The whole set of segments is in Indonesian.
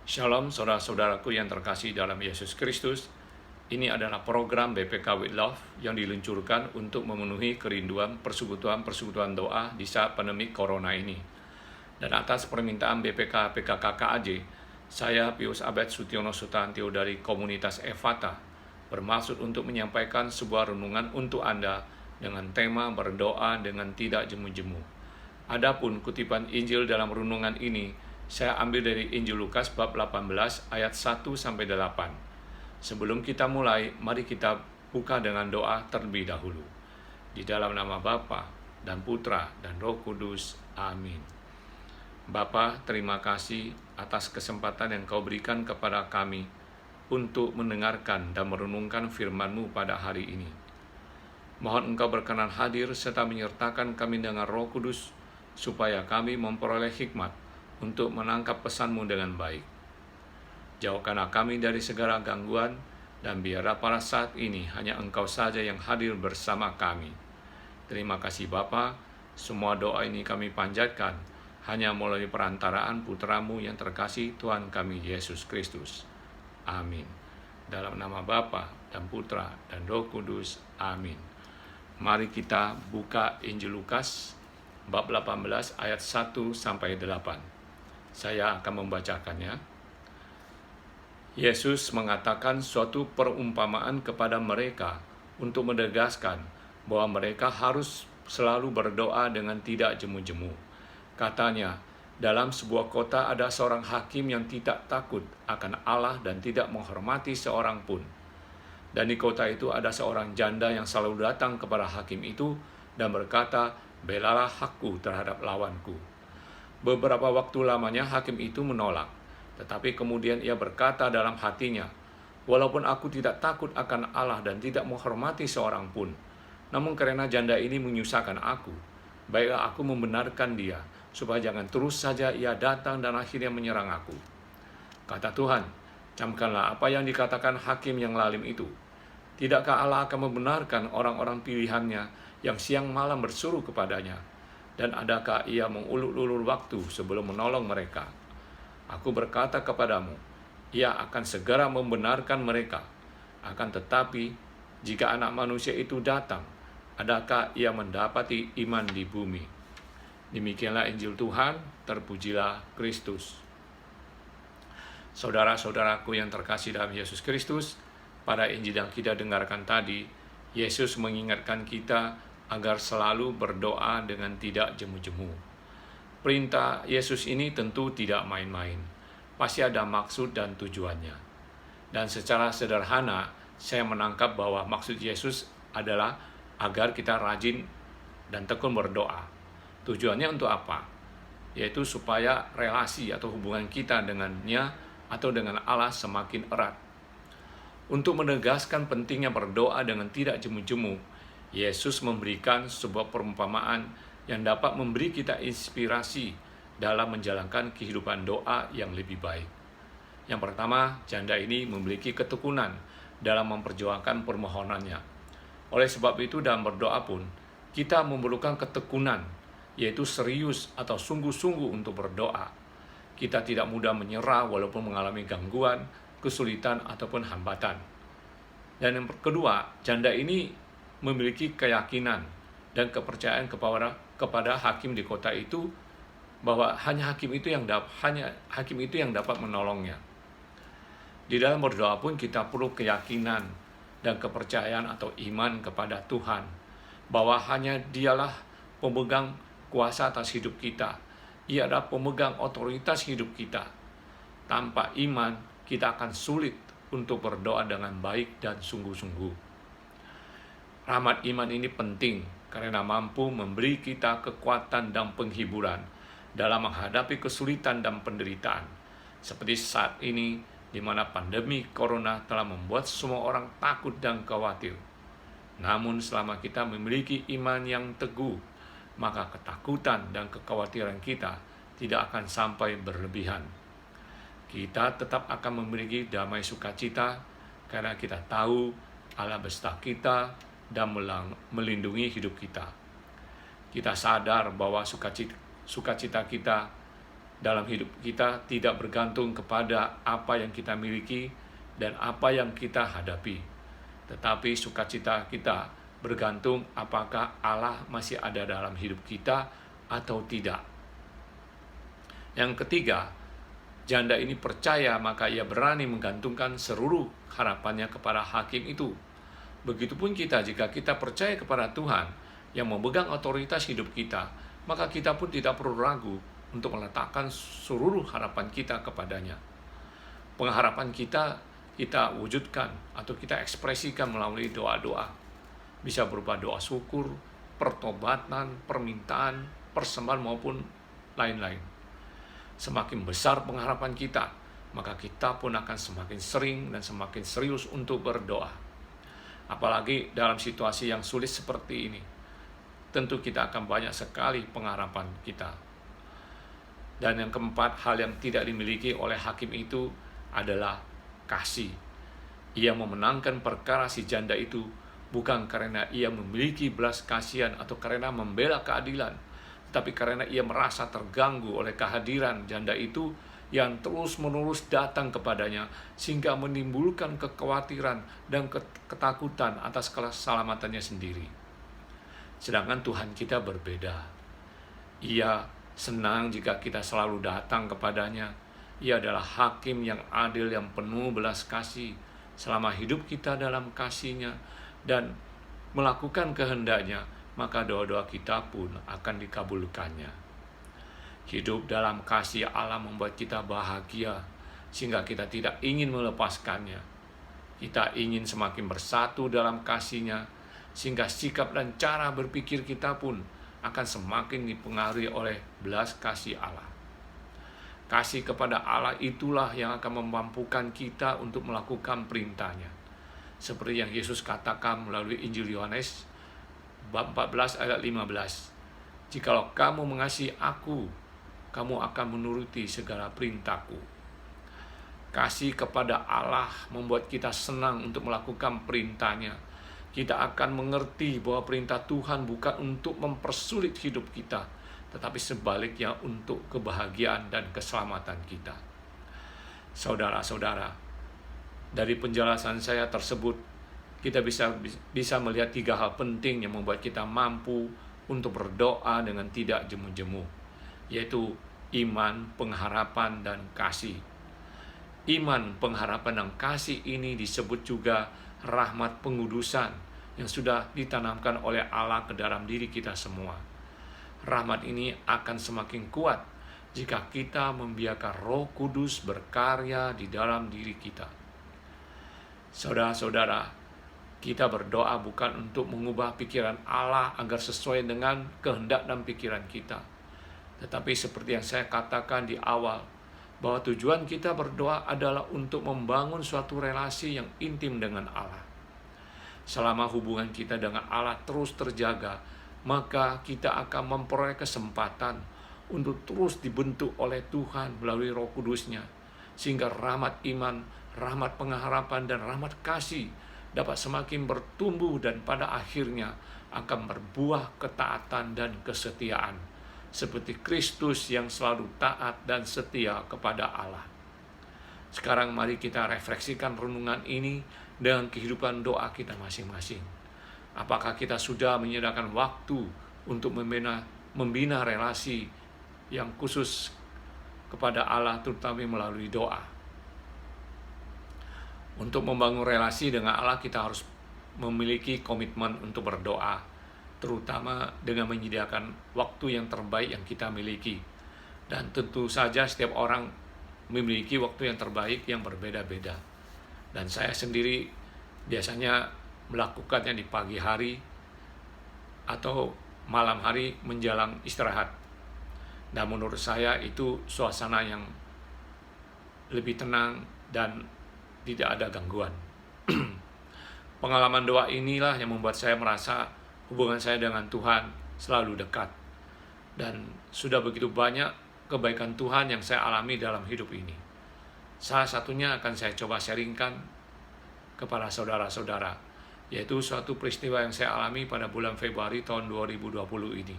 Shalom saudara-saudaraku yang terkasih dalam Yesus Kristus. Ini adalah program BPK with Love yang diluncurkan untuk memenuhi kerinduan persekutuan doa di saat pandemi Corona ini. Dan atas permintaan BPK PKKKAJ, saya Pius Abed Sutiono Sutantio dari komunitas Evata bermaksud untuk menyampaikan sebuah renungan untuk Anda dengan tema berdoa dengan tidak jemu-jemu. Adapun kutipan Injil dalam renungan ini saya ambil dari Injil Lukas bab 18 ayat 1-8. Sebelum kita mulai, mari kita buka dengan doa terlebih dahulu. Di dalam nama Bapa dan Putra dan Roh Kudus. Amin. Bapa, terima kasih atas kesempatan yang Kau berikan kepada kami untuk mendengarkan dan merenungkan firman-Mu pada hari ini. Mohon Engkau berkenan hadir serta menyertakan kami dengan Roh Kudus, supaya kami memperoleh hikmat untuk menangkap pesan-Mu dengan baik. Jauhkanlah kami dari segala gangguan, dan biarlah pada saat ini hanya Engkau saja yang hadir bersama kami. Terima kasih Bapa, semua doa ini kami panjatkan hanya melalui perantaraan Putra-Mu yang terkasih, Tuhan kami Yesus Kristus. Amin. Dalam nama Bapa dan Putra dan Roh Kudus. Amin. Mari kita buka Injil Lukas bab 18 ayat 1-8. Saya akan membacakannya. Yesus mengatakan suatu perumpamaan kepada mereka untuk menegaskan bahwa mereka harus selalu berdoa dengan tidak jemu-jemu. Katanya, dalam sebuah kota ada seorang hakim yang tidak takut akan Allah dan tidak menghormati seorang pun. Dan di kota itu ada seorang janda yang selalu datang kepada hakim itu dan berkata, "Belalah hakku terhadap lawanku." Beberapa waktu lamanya hakim itu menolak, tetapi kemudian ia berkata dalam hatinya, "Walaupun aku tidak takut akan Allah dan tidak menghormati seorang pun, namun karena janda ini menyusahkan aku, baiklah aku membenarkan dia, supaya jangan terus saja ia datang dan akhirnya menyerang aku." Kata Tuhan, "Camkanlah apa yang dikatakan hakim yang lalim itu. Tidakkah Allah akan membenarkan orang-orang pilihannya yang siang malam bersuruh kepadanya? Dan adakah ia mengulur-ulur waktu sebelum menolong mereka? Aku berkata kepadamu, ia akan segera membenarkan mereka. Akan tetapi, jika anak manusia itu datang, adakah ia mendapati iman di bumi?" Demikianlah Injil Tuhan, terpujilah Kristus. Saudara-saudaraku yang terkasih dalam Yesus Kristus, pada Injil yang kita dengarkan tadi, Yesus mengingatkan kita agar selalu berdoa dengan tidak jemu-jemu. Perintah Yesus ini tentu tidak main-main, pasti ada maksud dan tujuannya. Dan secara sederhana, saya menangkap bahwa maksud Yesus adalah agar kita rajin dan tekun berdoa. Tujuannya untuk apa? Yaitu supaya relasi atau hubungan kita dengannya atau dengan Allah semakin erat. Untuk menegaskan pentingnya berdoa dengan tidak jemu-jemu, Yesus memberikan sebuah perumpamaan yang dapat memberi kita inspirasi dalam menjalankan kehidupan doa yang lebih baik. Yang pertama, janda ini memiliki ketekunan dalam memperjuangkan permohonannya. Oleh sebab itu dalam berdoa pun, kita memerlukan ketekunan, yaitu serius atau sungguh-sungguh untuk berdoa. Kita tidak mudah menyerah walaupun mengalami gangguan, kesulitan, ataupun hambatan. Dan yang kedua, janda ini memiliki keyakinan dan kepercayaan kepada hakim di kota itu, bahwa hanya hakim itu yang dapat menolongnya. Di dalam berdoa pun kita perlu keyakinan dan kepercayaan atau iman kepada Tuhan, bahwa hanya Dialah pemegang kuasa atas hidup kita. Ia adalah pemegang otoritas hidup kita. Tanpa iman, kita akan sulit untuk berdoa dengan baik dan sungguh-sungguh. Rahmat iman ini penting karena mampu memberi kita kekuatan dan penghiburan dalam menghadapi kesulitan dan penderitaan. Seperti saat ini, di mana pandemi Corona telah membuat semua orang takut dan khawatir. Namun selama kita memiliki iman yang teguh, maka ketakutan dan kekhawatiran kita tidak akan sampai berlebihan. Kita tetap akan memiliki damai sukacita karena kita tahu Allah beserta kita dan melindungi hidup kita. Kita sadar bahwa sukacita kita dalam hidup kita tidak bergantung kepada apa yang kita miliki dan apa yang kita hadapi, tetapi sukacita kita bergantung apakah Allah masih ada dalam hidup kita atau tidak. Yang ketiga, janda ini percaya, maka ia berani menggantungkan seluruh harapannya kepada hakim itu. Begitupun kita, jika kita percaya kepada Tuhan yang memegang otoritas hidup kita, maka kita pun tidak perlu ragu untuk meletakkan seluruh harapan kita kepadanya. Pengharapan kita wujudkan atau kita ekspresikan melalui doa-doa. Bisa berupa doa syukur, pertobatan, permintaan, persembahan maupun lain-lain. Semakin besar pengharapan kita, maka kita pun akan semakin sering dan semakin serius untuk berdoa. Apalagi dalam situasi yang sulit seperti ini, tentu kita akan banyak sekali pengharapan kita. Dan yang keempat, hal yang tidak dimiliki oleh hakim itu adalah kasih. Ia memenangkan perkara si janda itu bukan karena ia memiliki belas kasihan atau karena membela keadilan, tapi karena ia merasa terganggu oleh kehadiran janda itu yang terus-menerus datang kepadanya, sehingga menimbulkan kekhawatiran dan ketakutan atas keselamatannya sendiri. Sedangkan Tuhan kita berbeda. Ia senang jika kita selalu datang kepadanya. Ia adalah hakim yang adil, yang penuh belas kasih. Selama hidup kita dalam kasih-Nya dan melakukan kehendak-Nya, maka doa-doa kita pun akan dikabulkannya. Hidup dalam kasih Allah membuat kita bahagia, sehingga kita tidak ingin melepaskannya. Kita ingin semakin bersatu dalam kasih-Nya, sehingga sikap dan cara berpikir kita pun akan semakin dipengaruhi oleh belas kasih Allah. Kasih kepada Allah itulah yang akan memampukan kita untuk melakukan perintah-Nya. Seperti yang Yesus katakan melalui Injil Yohanes bab 14 ayat 15. Jikalau kamu mengasihi aku, kamu akan menuruti segala perintahku. Kasih kepada Allah membuat kita senang untuk melakukan perintah-Nya. Kita akan mengerti bahwa perintah Tuhan bukan untuk mempersulit hidup kita, tetapi sebaliknya untuk kebahagiaan dan keselamatan kita. Saudara-saudara, dari penjelasan saya tersebut, kita bisa melihat 3 hal penting yang membuat kita mampu untuk berdoa dengan tidak jemu-jemu, yaitu iman, pengharapan, dan kasih. Iman, pengharapan, dan kasih ini disebut juga rahmat pengudusan yang sudah ditanamkan oleh Allah ke dalam diri kita semua. Rahmat ini akan semakin kuat jika kita membiarkan Roh Kudus berkarya di dalam diri kita. Saudara-saudara, kita berdoa bukan untuk mengubah pikiran Allah agar sesuai dengan kehendak dan pikiran kita. Tetapi seperti yang saya katakan di awal, bahwa tujuan kita berdoa adalah untuk membangun suatu relasi yang intim dengan Allah. Selama hubungan kita dengan Allah terus terjaga, maka kita akan memperoleh kesempatan untuk terus dibentuk oleh Tuhan melalui Roh Kudus-Nya, sehingga rahmat iman, rahmat pengharapan, dan rahmat kasih dapat semakin bertumbuh dan pada akhirnya akan berbuah ketaatan dan kesetiaan, seperti Kristus yang selalu taat dan setia kepada Allah. Sekarang mari kita refleksikan renungan ini dengan kehidupan doa kita masing-masing. Apakah kita sudah menyediakan waktu untuk membina relasi yang khusus kepada Allah, terutama melalui doa? Untuk membangun relasi dengan Allah, kita harus memiliki komitmen untuk berdoa, terutama dengan menyediakan waktu yang terbaik yang kita miliki. Dan tentu saja setiap orang memiliki waktu yang terbaik yang berbeda-beda. Dan saya sendiri biasanya melakukannya di pagi hari atau malam hari menjelang istirahat. Dan menurut saya itu suasana yang lebih tenang dan tidak ada gangguan. Pengalaman doa inilah yang membuat saya merasa hubungan saya dengan Tuhan selalu dekat. Dan sudah begitu banyak kebaikan Tuhan yang saya alami dalam hidup ini. Salah satunya akan saya coba sharingkan kepada saudara-saudara, yaitu suatu peristiwa yang saya alami pada bulan Februari tahun 2020 ini,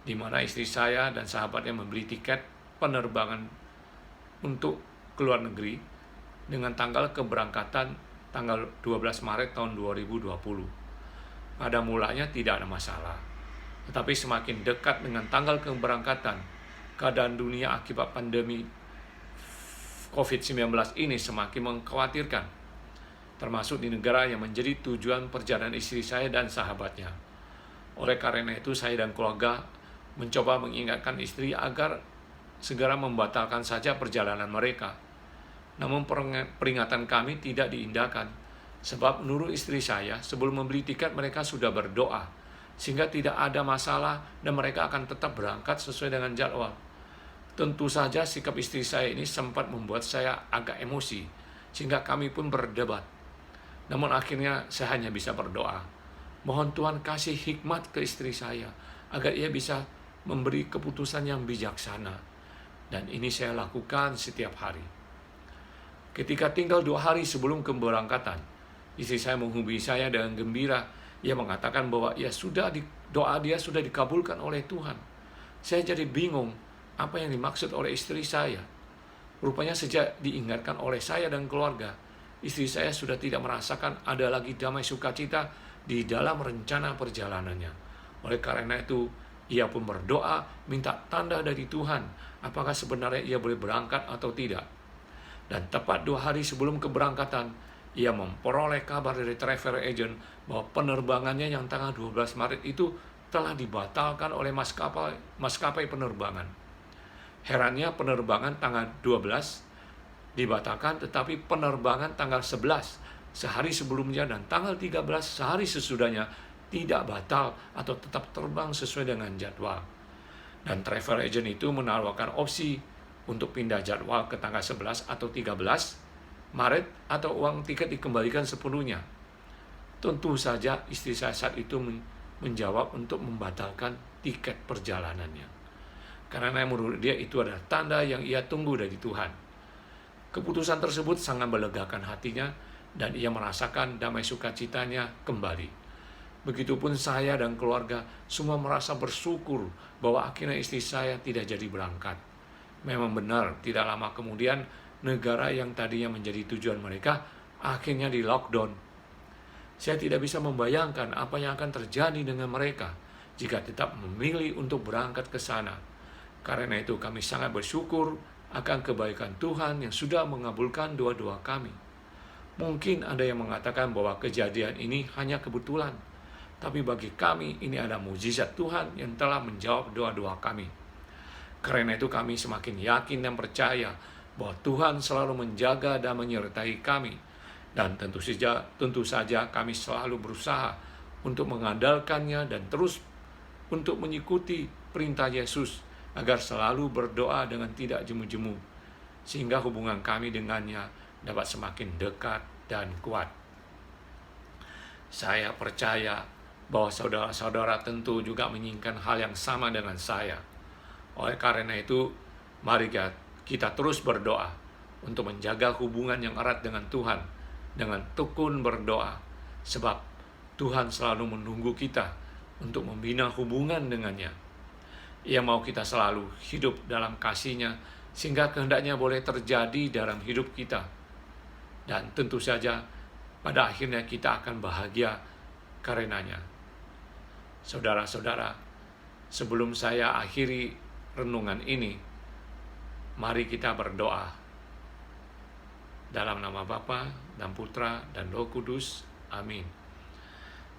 di mana istri saya dan sahabatnya membeli tiket penerbangan untuk ke luar negeri dengan tanggal keberangkatan tanggal 12 Maret tahun 2020. Pada mulanya tidak ada masalah, tetapi semakin dekat dengan tanggal keberangkatan, keadaan dunia akibat pandemi COVID-19 ini semakin mengkhawatirkan, termasuk di negara yang menjadi tujuan perjalanan istri saya dan sahabatnya. Oleh karena itu, saya dan keluarga mencoba mengingatkan istri agar segera membatalkan saja perjalanan mereka. Namun peringatan kami tidak diindahkan, sebab menurut istri saya, sebelum membeli tiket mereka sudah berdoa, sehingga tidak ada masalah dan mereka akan tetap berangkat sesuai dengan jadwal. Tentu saja sikap istri saya ini sempat membuat saya agak emosi, sehingga kami pun berdebat. Namun akhirnya saya hanya bisa berdoa, mohon Tuhan kasih hikmat ke istri saya, agar ia bisa memberi keputusan yang bijaksana. Dan ini saya lakukan setiap hari. Ketika tinggal 2 hari sebelum keberangkatan, istri saya menghubungi saya dengan gembira. Ia mengatakan bahwa doa dia sudah dikabulkan oleh Tuhan. Saya jadi bingung apa yang dimaksud oleh istri saya. Rupanya sejak diingatkan oleh saya dan keluarga, istri saya sudah tidak merasakan ada lagi damai sukacita di dalam rencana perjalanannya. Oleh karena itu, ia pun berdoa minta tanda dari Tuhan, apakah sebenarnya ia boleh berangkat atau tidak. Dan tepat 2 hari sebelum keberangkatan, ia memperoleh kabar dari travel agent bahwa penerbangannya yang tanggal 12 Maret itu telah dibatalkan oleh maskapai penerbangan. Herannya penerbangan tanggal 12 dibatalkan, tetapi penerbangan tanggal 11 sehari sebelumnya dan tanggal 13 sehari sesudahnya tidak batal atau tetap terbang sesuai dengan jadwal. Dan travel agent itu menawarkan opsi untuk pindah jadwal ke tanggal 11 atau 13 Maret atau uang tiket dikembalikan sepenuhnya. Tentu saja istri saya saat itu menjawab untuk membatalkan tiket perjalanannya. Karena menurut dia itu adalah tanda yang ia tunggu dari Tuhan. Keputusan tersebut sangat melegakan hatinya dan ia merasakan damai sukacitanya kembali. Begitupun saya dan keluarga semua merasa bersyukur bahwa akhirnya istri saya tidak jadi berangkat. Memang benar, tidak lama kemudian negara yang tadinya menjadi tujuan mereka akhirnya di lockdown. Saya tidak bisa membayangkan apa yang akan terjadi dengan mereka jika tetap memilih untuk berangkat ke sana. Karena itu kami sangat bersyukur akan kebaikan Tuhan yang sudah mengabulkan doa-doa kami. Mungkin ada yang mengatakan bahwa kejadian ini hanya kebetulan, tapi bagi kami ini adalah mukjizat Tuhan yang telah menjawab doa-doa kami. Karena itu kami semakin yakin dan percaya bahwa Tuhan selalu menjaga dan menyertai kami. Dan tentu saja kami selalu berusaha untuk mengandalkannya dan terus untuk mengikuti perintah Yesus agar selalu berdoa dengan tidak jemu-jemu, sehingga hubungan kami dengannya dapat semakin dekat dan kuat. Saya percaya bahwa saudara-saudara tentu juga menginginkan hal yang sama dengan saya. Oleh karena itu, mari kita terus berdoa untuk menjaga hubungan yang erat dengan Tuhan, dengan tekun berdoa, sebab Tuhan selalu menunggu kita untuk membina hubungan dengannya. Ia mau kita selalu hidup dalam kasih-Nya, sehingga kehendaknya boleh terjadi dalam hidup kita. Dan tentu saja, pada akhirnya kita akan bahagia karenanya. Saudara-saudara, sebelum saya akhiri renungan ini, mari kita berdoa. Dalam nama Bapa dan Putra dan Roh Kudus. Amin.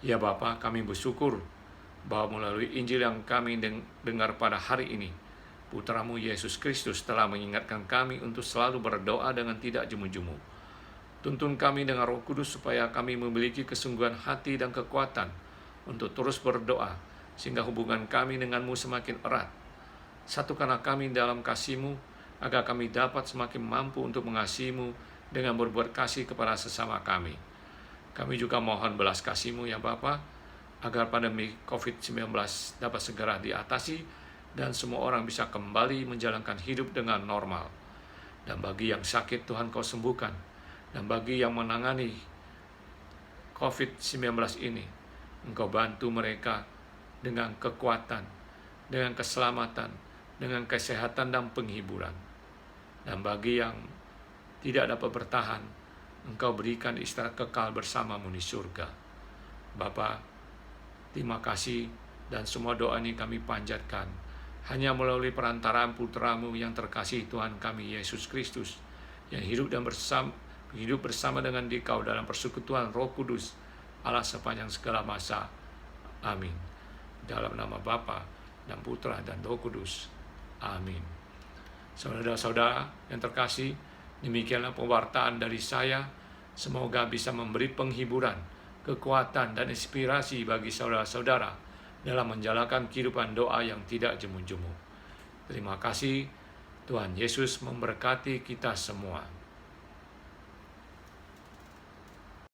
Ya Bapa, kami bersyukur bahwa melalui Injil yang kami dengar pada hari ini, Putramu Yesus Kristus telah mengingatkan kami untuk selalu berdoa dengan tidak jemu-jemu. Tuntun kami dengan Roh Kudus supaya kami memiliki kesungguhan hati dan kekuatan untuk terus berdoa, sehingga hubungan kami denganmu semakin erat. Satukanlah kami dalam kasih-Mu, agar kami dapat semakin mampu untuk mengasihi-Mu dengan berbuat kasih kepada sesama kami. Kami juga mohon belas kasih-Mu ya Bapa, agar pandemi COVID-19 dapat segera diatasi dan semua orang bisa kembali menjalankan hidup dengan normal. Dan bagi yang sakit Tuhan Kau sembuhkan, dan bagi yang menangani COVID-19 ini, Engkau bantu mereka dengan kekuatan, dengan keselamatan, dengan kesehatan dan penghiburan. Dan bagi yang tidak dapat bertahan, Engkau berikan istirahat kekal bersamamu di surga. Bapa, terima kasih, dan semua doa ini kami panjatkan hanya melalui perantaraan putra-Mu yang terkasih, Tuhan kami Yesus Kristus, yang hidup bersama dengan Dikau dalam persekutuan Roh Kudus Allah sepanjang segala masa. Amin. Dalam nama Bapa dan Putra dan Roh Kudus. Amin. Saudara-saudara yang terkasih, demikianlah pewartaan dari saya. Semoga bisa memberi penghiburan, kekuatan, dan inspirasi bagi saudara-saudara dalam menjalankan kehidupan doa yang tidak jemu-jemu. Terima kasih. Tuhan Yesus memberkati kita semua.